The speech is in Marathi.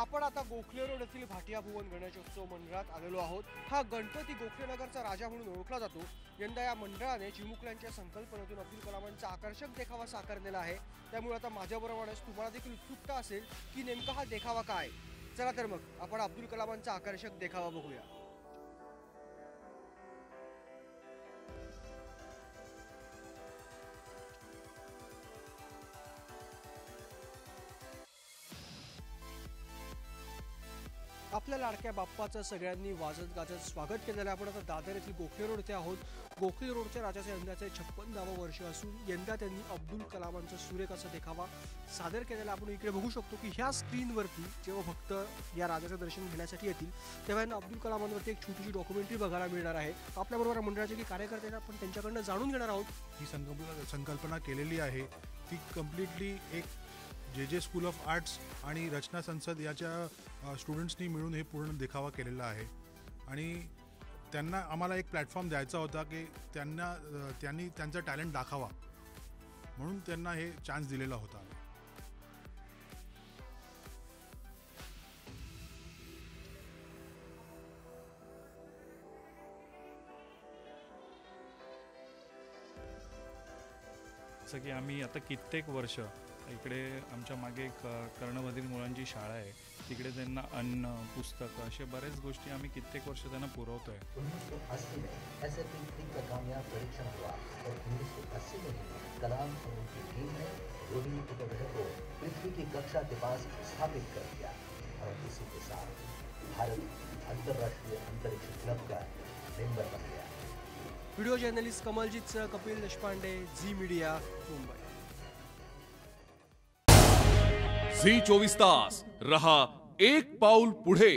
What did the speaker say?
आपण आता गोखले रोड येथील भाटिया भुवन गणेशोत्सव मंडळात आलेलो आहोत। हा गणपती गोखलेनगरचा राजा म्हणून ओळखला जातो। यंदा या मंडळाने चिमुकल्यांच्या संकल्पनेतून अब्दुल कलामांचा आकर्षक देखावा साकारलेला आहे। त्यामुळे आता माझ्याबरोबरच तुम्हाला देखील उत्सुकता असेल की नेमका हा देखावा काय। चला तर मग आपण अब्दुल कलामांचा आकर्षक देखावा बघूया। आपल्या लाडक्या बाप्पाचं सगळ्यांनी वाजत गाजत स्वागत केलेलं आहे। आपण आता दादर येथील गोखले रोड येथे आहोत। गोखले रोडच्या राजाचे यंदाचे 56वे वर्ष असून यंदा त्यांनी अब्दुल कलामांचा सुरेख असा देखावा सादर केलेला आपण इकडे बघू शकतो की ह्या स्क्रीनवरती जेव्हा भक्त या राजाचं दर्शन घेण्यासाठी येतील तेव्हा अब्दुल कलामांवरती एक छोटीशी डॉक्युमेंटरी बघायला मिळणार आहे। आपल्याबरोबर मंडळाचे की कार्यकर्ते आहेत, आपण त्यांच्याकडून जाणून घेणार आहोत। ही संकल्पना केलेली आहे ती कम्प्लिटली एक जे स्कूल ऑफ आर्ट्स आणि रचना संसद याच्या स्टुडंट्सनी मिळून हे पूर्ण देखावा केलेला आहे आणि त्यांना आम्हाला एक प्लॅटफॉर्म द्यायचा होता की त्यांनी त्यांचा टॅलेंट दाखवा म्हणून त्यांना हे चान्स दिलेला होता। जसं की आम्ही आता कित्येक वर्ष इकडे आमच्या मागे एक कर्णबधीर मुलांची शाळा आहे, तिकडे त्यांना अन्न पुस्तकं अशा बऱ्याच गोष्टी आम्ही कित्येक वर्ष त्यांना पुरवतोय। 1980 में SAP का कामयाब परीक्षण हुआ और 1980 में कलाम और उनकी टीम ने रोहिणी उपग्रह को पृथ्वी की कक्षा के पास स्थापित कर दिया और इसी के साथ भारत अंतर्राष्ट्रीय अंतरिक्ष क्लब का मेंबर बन गया। वीडियो जर्नलिस्ट कमलजीत सह Kapil Deshpande, Zee media, Mumbai. Zee 24 तास रहा एक पाऊल पुढे।